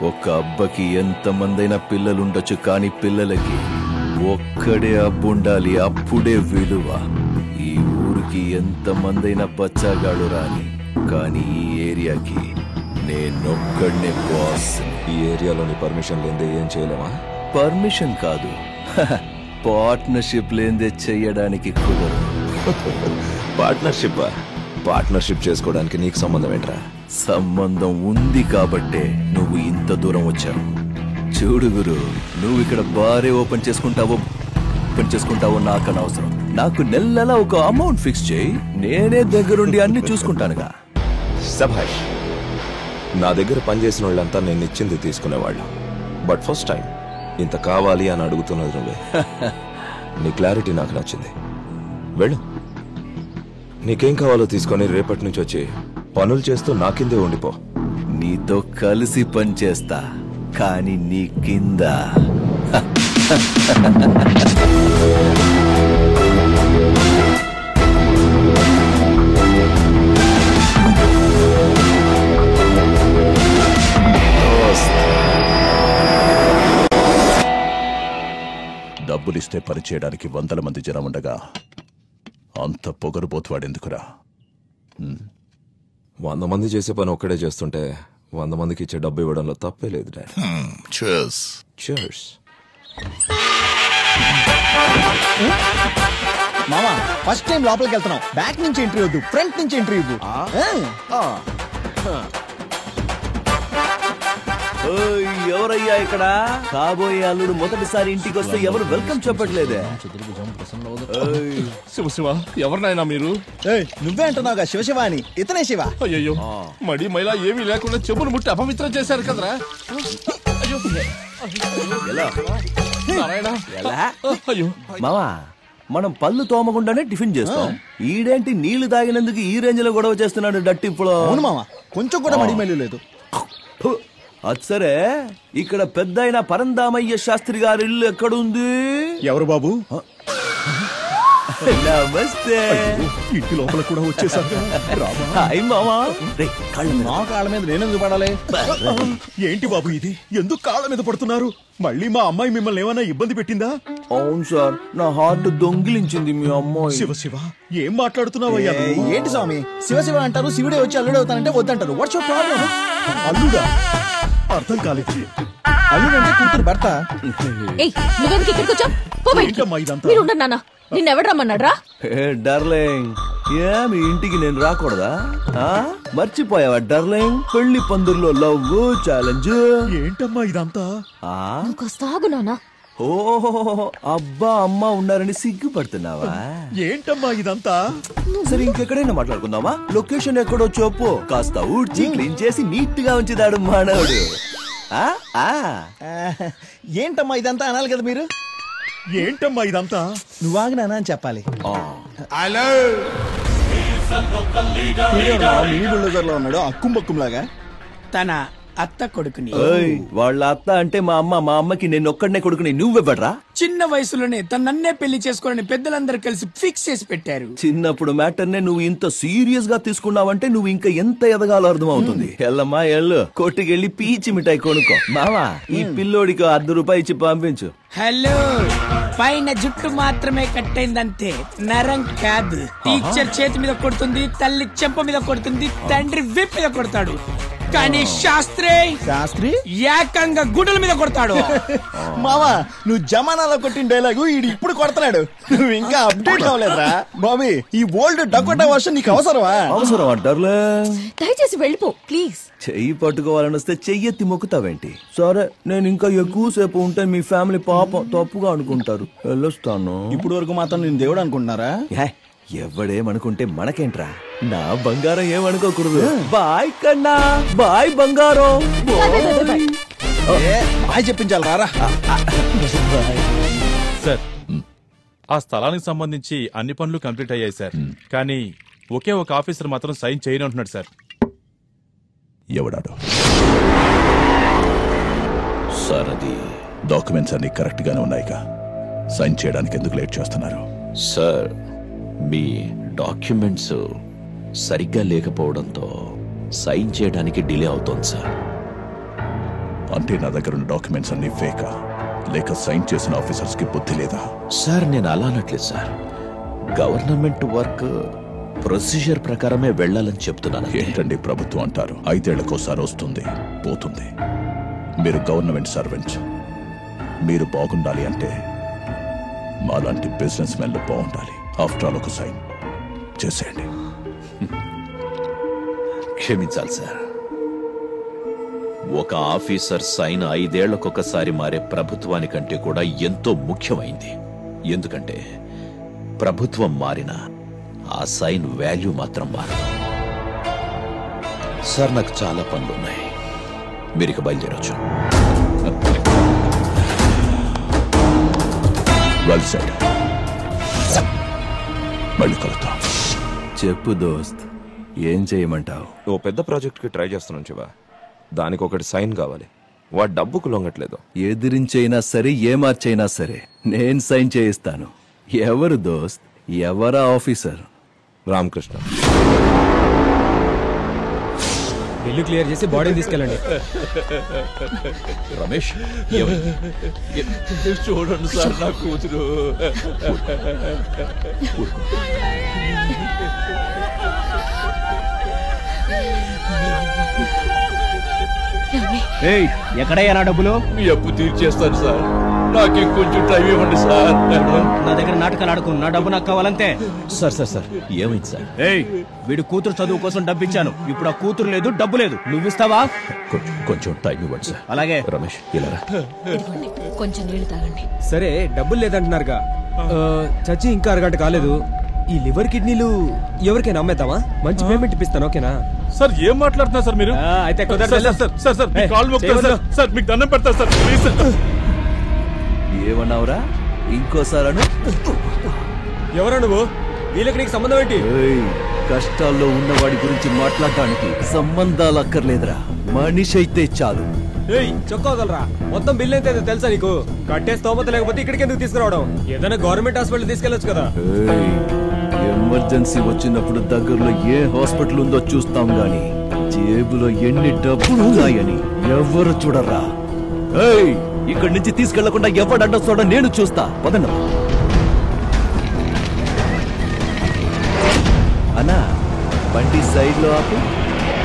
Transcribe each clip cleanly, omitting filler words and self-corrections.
ఒక అబ్బకి ఎంతమందైనా పిల్లలుండొచ్చు, కానీ పిల్లలకి ఒక్కడే అబ్బుండాలి, అప్పుడే విలువ. ఈ ఊరికి ఎంతమందైనా బచ్చాగాడు రాని, కానీ ఈ ఏరియాకి నేనొక్కడనే బాస్. ఈ ఏరియాలోని పర్మిషన్ లేదే ఏం చేయలేమా? పర్మిషన్ కాదు, పార్ట్నర్షిప్ లేదే చెయ్యడానికి కుదరదు. పార్ట్నర్షిప్ చేసుకోవడానికి నీకు సంబంధం ఏంట్రా? సంబంధం ఉంది కాబట్టే నువ్వు ఇంత దూరం వచ్చావు. చూడు గురు, నువ్వు ఇక్కడ బారే ఓపెన్ చేసుకుంటావో నాకు అనవసరం. నాకు నెల ఒక అమౌంట్ ఫిక్స్ చేయి, నేనే దగ్గరుండి అన్ని చూసుకుంటానుగా. సభాష్. నా దగ్గర పనిచేసిన వాళ్ళంతా నేను ఇచ్చింది తీసుకునేవాళ్ళు. బట్ ఫస్ట్ టైం ఇంత కావాలి అని అడుగుతున్నది నువ్వే. నీ క్లారిటీ నాకు నచ్చింది. వెళ్ళు, నీకేం కావాలో తీసుకొని రేపటి నుంచి వచ్చి పనులు చేస్తూ నా కిందే ఉండిపో. నీతో కలిసి పని చేస్తా, కానీ నీ కింద. డబ్బులిస్తే పని చేయడానికి 100 మంది జనం ఉండగా అంత పొగరుబోతువాడెందుకురా? 100 మంది చేసే పని ఒక్కడే చేస్తుంటే 100 మందికి ఇచ్చే డబ్బు ఇవ్వడంలో తప్పే లేదు డాడ్. Cheers. మామా, ఫస్ట్ టైం లోపలికి వెళ్తున్నాం. బ్యాక్ నుంచి ఎంట్రీ వద్దు, ఫ్రంట్ నుంచి ఎంట్రీ ఇవ్వు. ఎవరయ్యా ఇక్కడ? కాబోయే అల్లుడు మొదటిసారి ఇంటికి వస్తే ఎవరు వెల్కమ్ చెప్పట్లేదే. శివ, ఎవరినైనా మీరు? నువ్వే అంటున్నావుగా శివశివ అని. ఇతనే శివ. అయ్యో, మడి మైలా ఏమీ లేకుండా చెప్పులు ముట్టి అపవిత్రం చేశారు కదరా. అయ్యో మావా, మనం పళ్ళు తోమకుండానే టిఫిన్ చేస్తాం. ఈడేంటి నీళ్లు తాగినందుకు ఈ రేంజ్ లో గొడవ చేస్తున్నాడు డట్టిప్పుడు. అవును మావా, కొంచెం కూడా మడి మైలు లేదు. అది సరే, ఇక్కడ పెద్ద అయిన పరందామయ్య శాస్త్రి గారి ఇల్లు ఎక్కడుంది? ఎవరు బాబు? నమస్తే. ఇంటి లోపల కూడా వచ్చేసారు. నా కాళ్ళ మీద నేనెందుకు పడాలి? ఏంటి బాబు ఇది? ఎందుకు కాళ్ళ మీద పడుతున్నారు? మళ్ళీ మా అమ్మాయి మిమ్మల్ని ఏమైనా ఇబ్బంది పెట్టిందా? అవును సార్, నా హార్ట్ దొంగిలించింది మీ అమ్మాయి. శివ శివ, ఏం మాట్లాడుతున్నావయ్యా? ఏంటి స్వామి, శివ శివ అంటారు, శివుడే వచ్చి అల్లుడు అవుతానంటే వద్దంటారు. What's your problem? అల్లుడా? అర్థం కాలేదు. అల్లుడంటే కూతురు భర్త. నిన్నెవడు రమ్మన్నాడ్రా? డార్లింగ్, మీ ఇంటికి నేను రాకూడదా? మర్చిపోయావా డార్లింగ్? పెళ్లి పందిర్లో లవ్ ఛాలెంజ్. ఏంటమ్మా ఇదంతా? ఓహో, అబ్బా అమ్మ ఉన్నారని సిగ్గుపడుతున్నావా? ఏంటమ్మా ఇదంతా? సరే, ఇంకెక్కడైనా మాట్లాడుకుందామా? లొకేషన్ ఎక్కడో చెప్పు. కాస్త ఊడ్చి క్లీన్ చేసి నీట్ గా ఉంచుతాడు మానవుడు. ఏంటమ్మా ఇదంతా అనాలి కదా మీరు. ఏంటమ్మా ఇదంతా? నువ్వు ఆగినానా అని చెప్పాలి. ఉన్నాడు అక్కుంబక్కుంలాగా. తన అత్త కొడుకుని. వాళ్ళ అత్త అంటే మా అమ్మ. మా అమ్మకి నేను ఒక్కడనే కొడుకుని. నువ్వెవ్వడ్రా? చిన్న వయసులోనే తనన్నే పెళ్లి చేసుకోవాలని పెద్దలందరూ కలిసి ఫిక్స్ చేసి పెట్టారు. చిన్నప్పుడు మ్యాటర్నే నువ్వు ఇంత సీరియస్ గా తీసుకున్నావంటే నువ్వు ఇంకా ఎంత ఎదగాలో అర్థం అవుతుంది. ఎల్లమ్మా ఎల్లు, కొట్టుకెళ్ళి పీచి మిఠాయి కొనుక్కో. మావా, ఈ పిల్లోడికి 10 రూపాయలు ఇచ్చి పంపించు. హలో, పైన జుట్టు మాత్రమే కట్టయిందంతే, నరం కాదు. టీచర్ చేతి మీద కొడుతుంది, తల్లి చెంప మీద కొడుతుంది, తండ్రి విప్ మీద కొడతాడు. కానీ శాస్త్రి ఏకంగా గుడ్డల మీద కొడతాడు. మావా, నువ్వు జమానాలో కొట్టిన డైలాగు ఈడు ఇప్పుడు కొడతాడు. నువ్వు ఇంకా అప్డేట్ అవ్వలేదురా బాబీ. ఈ ఓల్డ్ డకోటా వర్షన్ నీకు అవసరమా? అవసరం అంటారులే. దయచేసి వెళ్ళిపో ప్లీజ్. చెయ్యి పట్టుకోవాలని వస్తే చెయ్యెత్తి మొక్కుతావేంటి? సరే, నేను ఇంకా ఎక్కువసేపు ఉంటే మీ ఫ్యామిలీ పాపం తప్పుగా అనుకుంటారు. వెళ్ళొస్తాను. ఇప్పుడు వరకు మాత్రం నేను దేవుడు అనుకుంటున్నారా? ఎవడేమనుకుంటే మనకేంట్రా? నా బంగారం ఏమనుకోకూడదు. బాయ్ కన్నా, బాయ్ బంగారం. బాయ్ చెప్పించాలి రారా. సార్, ఆ స్థలానికి సంబంధించి అన్ని పనులు కంప్లీట్ అయ్యాయి సార్. కానీ ఒకే ఒక ఆఫీసర్ మాత్రం సైన్ చేయనంటున్నాడు సార్. ఎవడాడు? సార్, అది డాక్యుమెంట్స్ అన్ని కరెక్ట్ గానే ఉన్నాయిగా. సైన్ చేయడానికి ఎందుకు లేట్ చేస్తున్నారు? సార్, మీ డాక్యుమెంట్స్ సరిగ్గా లేకపోవడంతో సైన్ చేయడానికి డిలే అవుతోంది సార్. అంటే నా దగ్గర ఉన్న డాక్యుమెంట్స్ అన్ని ఫేకా, లేక సైన్ చేసిన ఆఫీసర్స్ కి బుద్ధి లేదా? సార్ నేను అలా అనట్లేదు సార్, గవర్నమెంట్ వర్క్ ప్రొసీజర్ ప్రకారమే వెళ్ళాలని చెప్తున్నాను. ఏంటండి ప్రభుత్వం అంటారు, 5 ఏళ్లకోసారి వస్తుంది పోతుంది. మీరు గవర్నమెంట్ సర్వెంట్స్, మీరు బాగుండాలి అంటే మాలాంటి బిజినెస్ మెన్లు బాగుండాలి. ఆఫ్టర్ ఆల్ ఒక సైన్ చేసేయండి. క్షమించాలి సార్, ఒక ఆఫీసర్ సైన్ 5 ఏళ్లకొకసారి మారే ప్రభుత్వానికంటే కూడా ఎంతో ముఖ్యమైంది. ఎందుకంటే ప్రభుత్వం మారినా ఆ సైన్ వాల్యూ మాత్రం మారదు. సార్ నాకు చాలా పనులున్నాయి, మీరు ఇక బయలుదేరొచ్చు. Well said. మళ్ళీ కలుద్దాం. చెప్పు దోస్త్, ఏం చేయమంటావు? ఓ పెద్ద ప్రాజెక్ట్కి ట్రై చేస్తున్నాను శివ. దానికి ఒకటి సైన్ కావాలి. వాడు డబ్బుకు లొంగట్లేదు. ఎదిరించైనా సరే ఏమార్చైనా సరే నేను సైన్ చేయిస్తాను. ఎవరు దోస్త్, ఎవరా ఆఫీసర్? రామకృష్ణ. బిల్లు క్లియర్ చేసి బాడీ తీసుకెళ్ళండి. రమేష్ చూడండి సార్ నా కూతురు. ఎక్కడయ్యా నా డబ్బులు? మీ అప్పు తీర్చేస్తాను సార్, నాకు కొంచెం టైం ఇవ్వండి సార్. నా దగ్గర నాటకాలు ఆడుకో, నా డబ్బు నాకు కావాలంతే. సార్ సార్ సార్ ఏమైంది సార్? వీడు కూతురు చదువు కోసం డబ్బు ఇచ్చాను, ఇప్పుడు ఆ కూతురు లేదు, డబ్బు లేదు. నువ్వు ఇస్తావా? కొంచెం టైం ఇవ్వండి సార్. అలాగే. రమేష్ ఇలా రా. ఇదిగోండి, కొంచెం నీళ్లు తాగండి. సరే డబ్బులు లేదంటున్నారుగా, చచ్చి ఇంకా అరగంట కాలేదు. ఈ లివర్ కిడ్నీలు ఎవరికైనా అమ్మేద్దామా? మంచి పేమెంట్ ఇప్పిస్తాను, ఓకేనా? సార్ ఏం మాట్లాడుతున్నారు సార్ మీరు? అయితే సార్ మీ కాళ్ళు మొక్కుతాను సార్. సార్ మీకు దండం పెడతాను సార్, ప్లీజ్ సార్. ఏమన్నావురా? ఇంకోసారను. ఎవరా నువ్వు? వీళ్ళకి నీకు సంబంధం ఏంటి? కష్టాల్లో ఉన్నవాడి గురించి మాట్లాడటానికి సంబంధాలు అక్కర్లేదురా, మనిషి అయితే చాలు. చొక్కోగలరా? మొత్తం బిల్ అయితే తెలుసా నీకు? కట్టే స్తోమత లేకపోతే ఇక్కడికి ఎందుకు తీసుకురావడం? ఏదైనా గవర్నమెంట్ హాస్పిటల్ తీసుకెళ్లొచ్చు కదా. ఎమర్జెన్సీ వచ్చినప్పుడు దగ్గరలో ఏ హాస్పిటల్ ఉందో చూస్తాం గాని జేబులో ఎన్ని డబ్బులు ఉన్నాయని ఎవరు చూడరా. ఇక్కడి నుంచి తీసుకెళ్లకుండా ఎవడు అడ్డొస్తాడో నేను చూస్తా. పదండి అన్నా, బండి సైడ్ లో ఆపు,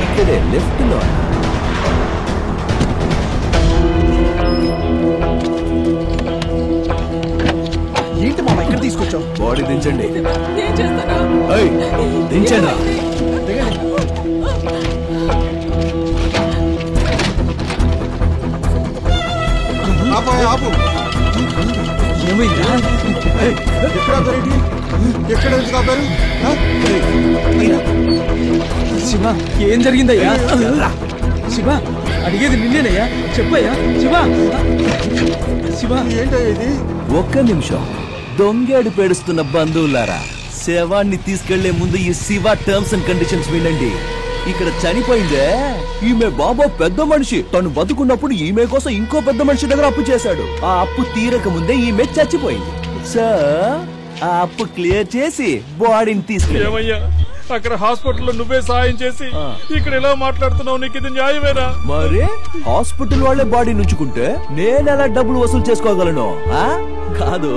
ఇక్కడే లెఫ్ట్ లో. ఏంటి మామ ఇక్కడ తీసుకొచ్చావు? బాడీ దించండి. ఏం చేస్తానా? దించండి. ఆపు. ఏమైంది? ఎక్కడ కాపారు? శివ, ఏం జరిగిందయ్యా? శివ, అడిగేది నిన్నేనయ్యా, చెప్పయ్యా. శివ, శివ ఏంటో ఇది? ఒక్క నిమిషం. దొంగేడు పేడుస్తున్న బంధువులారా, శవాన్ని తీసుకెళ్లే ముందు ఈ శివ టర్మ్స్ అండ్ కండిషన్స్ వినండి. ఇక్కడ చనిపోయిందే ఈమె బాబా పెద్ద మనిషి. తను బతుకున్నప్పుడు ఈమె కోసం ఇంకో పెద్ద మనిషి దగ్గర అప్పు చేశాడు. ఆ అప్పు తీరక ముందే ఈమె చచ్చిపోయింది. సో ఆ అప్పు క్లియర్ చేసి బాడీని తీసుకెళ్ళి. ఏమయ్యా, అక్కడ హాస్పిటల్లో నువ్వే సాయం చేసి ఇక్కడ ఎలా మాట్లాడుతున్నావు? నీకు ఇది న్యాయమేనా? మరి హాస్పిటల్ వాళ్ళే బాడీ నుంచుకుంటే నేనెలా డబ్బులు వసూలు చేసుకోగలను? కాదు,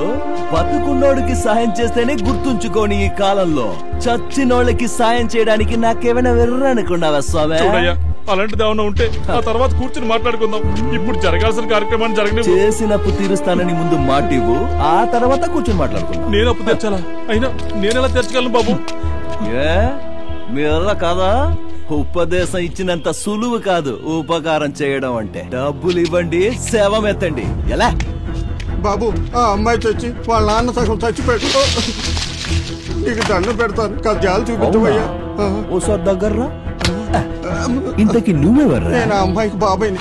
బతుకున్నోడికి సాయం చేస్తేనే గుర్తుంచుకోని ఈ కాలంలో చచ్చినోళ్ళకి సాయం చేయడానికి నాకేమైనా వెర్రనుకున్నావా స్వామి? చూడయ్యా, అలాంటిది ఏమైనా ఉంటే ఆ తర్వాత కూర్చుని మాట్లాడుకుందాం. ఇప్పుడు జరగాల్సిన కార్యక్రమాన్ని జరగని. చేసినప్పు తీరుస్తానని ముందు మాటివ్వు, ఆ తర్వాత కూర్చుని మాట్లాడుకుందాం. నేను అప్పు తెచ్చాలా? అయినా నేనెలా తెచ్చగలను బాబు? మీరలా కాదా? ఉపదేశం ఇచ్చినంత సులువు కాదు ఉపకారం చేయడం అంటే. డబ్బులు ఇవ్వండి, శవం ఎత్తండి. ఎలా బాబు, ఆ అమ్మాయి చచ్చి వాళ్ళ నాన్న సగం చచ్చిపోయాడు. నీకు దండం పెడతాను, కజ్జాలు చూపించవయ్యా. ఓసారి దగ్గర్రా. ఇంతకి నువ్వెవర్రా? నేను ఆ అమ్మాయికి బాబాయ్ని.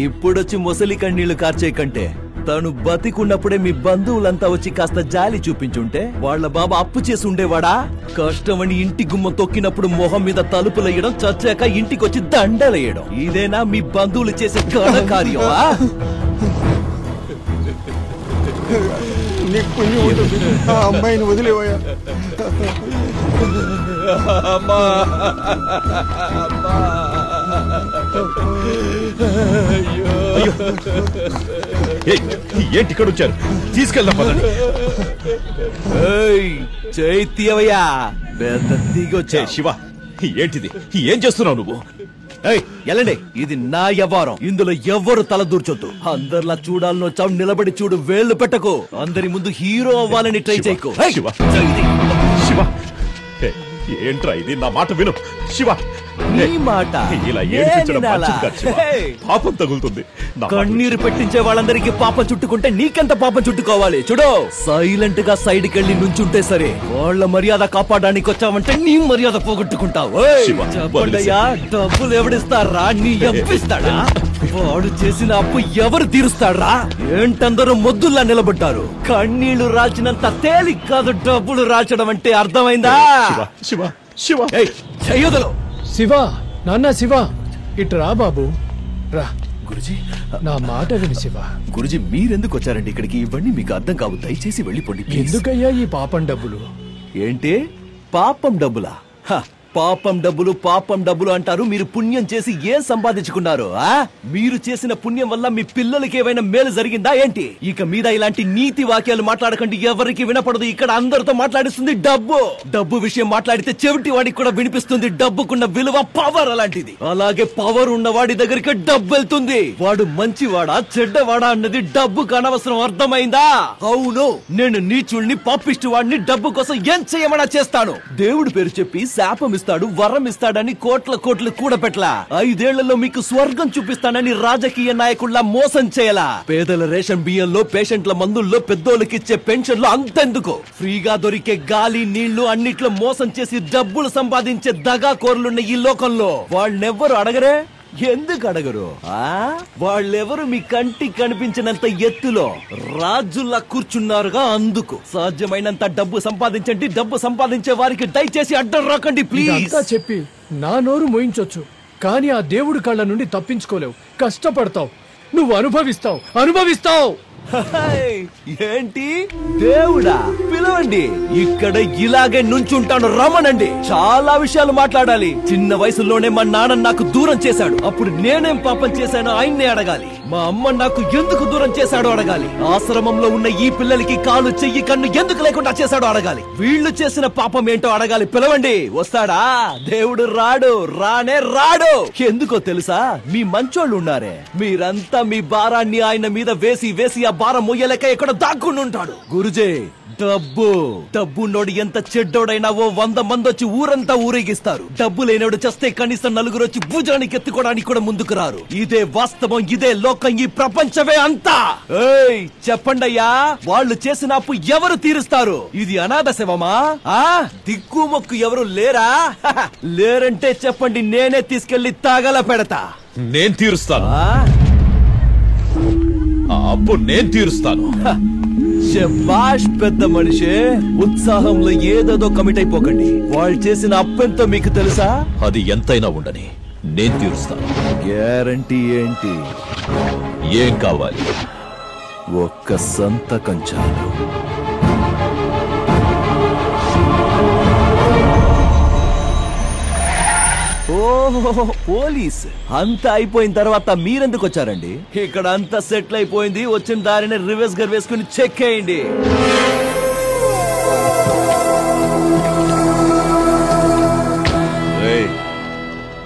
ఇప్పుడొచ్చి ముసలి కన్నీళ్లు కార్చే కంటే తను బతికున్నప్పుడే మీ బంధువులంతా వచ్చి కాస్త జాలి చూపించుంటే వాళ్ళ బాబా అప్పు చేసి ఉండేవాడా? కష్టమని ఇంటి గుమ్మ తొక్కినప్పుడు మొహం మీద తలుపులేయడం, చచ్చాక ఇంటికొచ్చి దండలేయడం, ఇదేనా మీ బంధువులు చేసే కార్యం? నీకు పుణ్యం ఉంటుంది, ఆ అమ్మాయిని వదిలేవయ్యా. అమ్మా ఏంటి ఇక్కడ వచ్చారు? తీసుకెళ్దాం పదండి. చైత్యవయ్యా పెద్ద దిగొచ్చే. శివ, ఏంటిది? ఏం చేస్తున్నావు నువ్వు? ఎలాండి, ఇది నా వ్యవహారం. ఇందులో ఎవ్వరు తల దూర్చొద్దు. అందరిలా చూడాలని వచ్చావు, నిలబడి చూడు, వేళ్లు పెట్టకు. అందరి ముందు హీరో అవ్వాలని ట్రై చేయకు. శివ, శివ, ఏంట్రా ఇది? నా మాట విను శివ. నీ మాట ఇలా ఏడిపించడం మంచిది కాదు శివ. పాపం తగులుతుంది. కన్నీరు పెట్టించే వాళ్ళందరికీ పాపం చుట్టుకుంటే నీకెంత పాపం చుట్టుకోవాలి? చూడు, సైలెంట్ గా సైడ్ కెళ్ళి నుంచుంటే సరే. వాళ్ళ మర్యాద కాపాడడానికి వచ్చావంటే నీ మర్యాద పోగొట్టుకుంటావు. చెప్పండయ్యా, డబ్బులు ఎవడిస్తారా? నీ ఎప్పిస్తాడా? వాడు చేసిన అప్పు ఎవరు తీరుస్తాడా? ఏంటందరూ మొద్దుల్లా నిలబడ్డారు. కన్నీళ్లు రాల్చినంత తేలిక కాదు డబ్బులు రాల్చడం అంటే. అర్థమైందా? శివ, శివ, చెయ్యదులు. శివ, నాన్న శివ, ఇటు రా బాబు, రా. గురుజీ, నా మాట విని శివ. గురుజీ, మీరెందుకు వచ్చారండి ఇక్కడికి? ఇవన్నీ మీకు అర్థం కావు. దయచేసి వెళ్ళిపోండి. ఎందుకయ్యా ఈ పాపం డబ్బులు? ఏంటి పాపం డబ్బులా? పాపం డబ్బులు, పాపం డబ్బులు అంటారు. మీరు పుణ్యం చేసి ఏం సంపాదించుకున్నారు? మీరు చేసిన పుణ్యం వల్ల మీ పిల్లలకి ఏమైనా మేలు జరిగిందా ఏంటి? ఇక మీద ఇలాంటి నీతి వాక్యాలు మాట్లాడకండి. ఎవరికి వినపడదు. ఇక్కడ అందరితో మాట్లాడిస్తుంది డబ్బు. డబ్బు విషయం మాట్లాడితే చెవిటి వాడికి కూడా వినిపిస్తుంది. డబ్బుకున్న విలువ పవర్ అలాంటిది. అలాగే పవర్ ఉన్న వాడి దగ్గరికి డబ్బు వెళ్తుంది. వాడు మంచివాడా చెడ్డవాడా అన్నది డబ్బుకు అనవసరం. అర్థమైందా? అవును, నేను నీచుల్ని, పాపిష్టి వాడిని డబ్బు కోసం ఏం చేయమన్నా చేస్తాను. దేవుడి పేరు చెప్పి శాపం ఇస్తాడు, వరం ఇస్తాడని కోట్ల కూడా పెట్టలా. 5 ఏళ్లలో మీకు స్వర్గం చూపిస్తానని రాజకీయ నాయకుల్లా మోసం చేయలా. పేదల రేషన్ బియ్యంలో, పేషెంట్ల మందుల్లో, పెద్దోళ్ళకిచ్చే పెన్షన్లో అంతెందుకు, ఫ్రీగా దొరికే గాలి, నీళ్లు అన్నిట్లో మోసం చేసి డబ్బులు సంపాదించే దగాకోర్లున్న ఈ లోకంలో వాళ్ళెవ్వరు అడగరే? ఎందుకు అడగరు? వాళ్ళెవరు మీ కంటికి కనిపించినంత ఎత్తులో రాజుల్లా కూర్చున్నారుగా. అందుకు సాధ్యమైనంత డబ్బు సంపాదించండి. డబ్బు సంపాదించే వారికి దయచేసి అడ్డం రాకండి ప్లీజ్. చెప్పి నా నోరు మోయించొచ్చు, కానీ ఆ దేవుడి కళ్ళ నుండి తప్పించుకోలేవు. కష్టపడతావు, నువ్వు అనుభవిస్తావు. ఏంటి దేవుడా? పిలవండి, ఇక్కడ ఇలాగే నుంచుంటాను. రమ్మనండి. చాలా విషయాలు మాట్లాడాలి. చిన్న వయసులోనే మా నాన్న నాకు దూరం చేశాడు. అప్పుడు నేనేం పాపం చేశానో ఆయన్నే అడగాలి. మా అమ్మ నాకు ఎందుకు దూరం చేశాడో అడగాలి. ఆశ్రమంలో ఉన్న ఈ పిల్లలకి కాలు, చెయ్యి, కన్ను ఎందుకు లేకుండా చేశాడో అడగాలి. వీళ్ళు చేసిన పాపం ఏంటో అడగాలి. పిలవండి. వస్తాడా? దేవుడు రాడు, రానే రాడు. ఎందుకో తెలుసా? మీ మంచోళ్ళు ఉన్నారే, మీరంతా మీ భారాన్ని ఆయన మీద వేసి ఆ భారం మొయ్యలేక ఎక్కడ దాక్కుని ఉంటాడు. గురుజీ, డబ్బున్నోడు ఎంత చెడ్డోడైనా 100 మంది వచ్చి ఊరంతా ఊరేగిస్తారు. డబ్బు లేనోడు చేస్తే కనీసం 4 వచ్చి భుజానికి ఎత్తుకోవడానికి కూడా ముందుకు రారు. ఇదే వాస్తవం, ఇదే లోకం, ఈ ప్రపంచమే అంతా. చెప్పండయ్యా, వాళ్ళు చేసిన అప్పు ఎవరు తీరుస్తారు? ఇది అనాథ శవమా? దిక్కు మొక్కు ఎవరు లేరా? లేరంటే చెప్పండి, నేనే తీసుకెళ్లి తాగల పెడతా. నేను తీరుస్తాను. ఆ అప్పు నేను తీరుస్తాను. శభాష్ పెద్ద మనిషి. ఉత్సాహంలో ఏదేదో కమిట్ అయిపోకండి. వాళ్ళు చేసిన అప్పెంతో మీకు తెలుసా? అది ఎంతైనా ఉండని నేను తీరుస్తాను. గ్యారంటీ ఏంటి? ఏం కావాలి? ఒక్క సంతకం చాలు. ఓహో, పోలీస్ అంతా అయిపోయిన తర్వాత మీరెందుకు వచ్చారండి? ఇక్కడ అంతా సెటిల్ అయిపోయింది. వచ్చిన దారిని రివర్స్ గర్ వేసుకుని చెక్ చేయండి.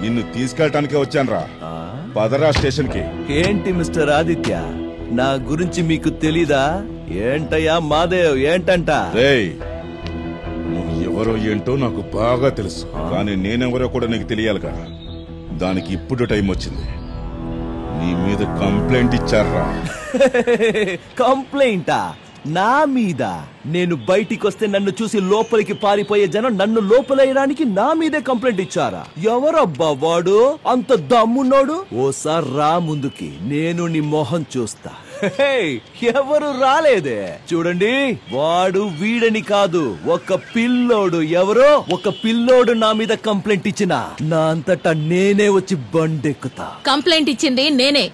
నిన్ను తీసుకెళ్ళటానికే వచ్చానురా. పదరా స్టేషన్ కి. ఏంటి మిస్టర్ ఆదిత్య, నా గురించి మీకు తెలీదా? ఏంటయ్యా మాదేవ్, ఏంటంట? నువ్వు ఎవరో ఏంటో నాకు బాగా తెలుసు, కానీ నేనెవరో కూడా నీకు తెలియాలి కదా. దానికి ఇప్పుడు టైం వచ్చింది. నీ మీద కంప్లైంట్ ఇచ్చారా? కంప్లైంటా? నా మీద? నేను బయటికి వస్తే నన్ను చూసి లోపలికి పారిపోయే జనం నన్ను లోపలేయడానికి నా మీదే కంప్లైంట్ ఇచ్చారా? ఎవరబ్బా వాడు? అంత దమ్మున్నోడు? ఓసారి రా ముందుకి, నేను నీ మొహం చూస్తా. ఎవరు రాలేదే? చూడండి, వాడు వీడని కాదు, ఒక పిల్లోడు. ఎవరో ఒక పిల్లోడు నా మీద కంప్లైంట్ ఇచ్చిన నా అంతటా నేనే వచ్చి బండెక్కుతా. కంప్లైంట్ ఇచ్చింది నేనే.